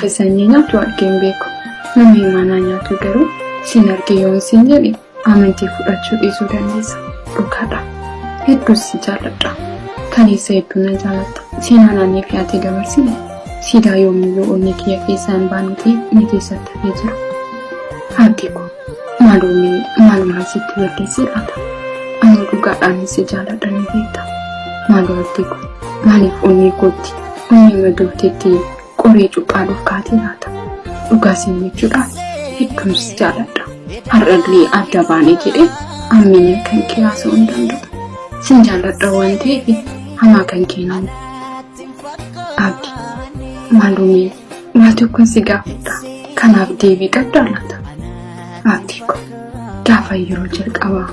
akka sanyii nyaatu argeen beeku. Namni mana nyaatu garuu siin argee yoon siin jedhe amantii fudhachuu dhiisuu dandeessa. Dhugaadha. Hedduus si jaalladha. Kaleessa hedduu na jaallatta. Seenaan ani fi ati dabarsine siidaa yoomiyyuu onni kiyya keessaan baanutee ni keessatti hafee jira. Abdii ko maalumaan sitti balleessee laata? Ani dhugaadhaan si jaalladha ni beekta. Maaloo abdii ko maaliif onni kootti onni madoofteetti qoree cuqqaaluuf kaatee laata? Dhugaa siin jechuudhaan hedduun si jaalladha. Har'allee adda baanee jedhee ammeenyaa kan kee haasa'uu hin danda'u. Sin jaalladha waan ta'eef hamaa kan keenan. Abdii maalumaan maaltu kun si gaafadha? Kanaaf deebii qabdaa laata? Abdii ko gaafa yeroo jalqabaa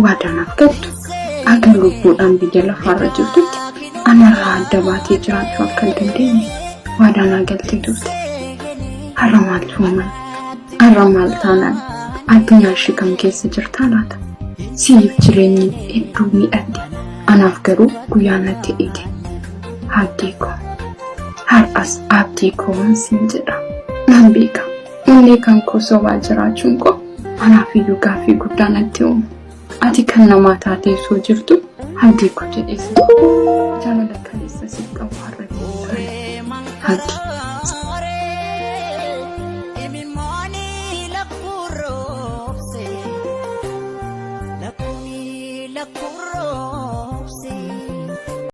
waadanaaf galtu akka lubbuudhaan biyya lafaarra jirtutti anarraa adda baatee jiraachuu akka hin dandeenye waadanaa galtee turte. Har'a maal taanaan addunyaa ishee kam keessa jirtaa laata? Siif jireenyi hedduu miidhagde anaaf garuu guyyaa natti dhiite. Abdii ko har'as abdii ko siin jedha. Nan beeka inni kan koo sobaa jiraachuun koo anaaf iyyuu gaaffii guddaa natti uumu. Ati kan namaa taatee soo jirtu abdii ko jedhees jaalala kaleessa siif qabu har'a deebi'aa. Abdii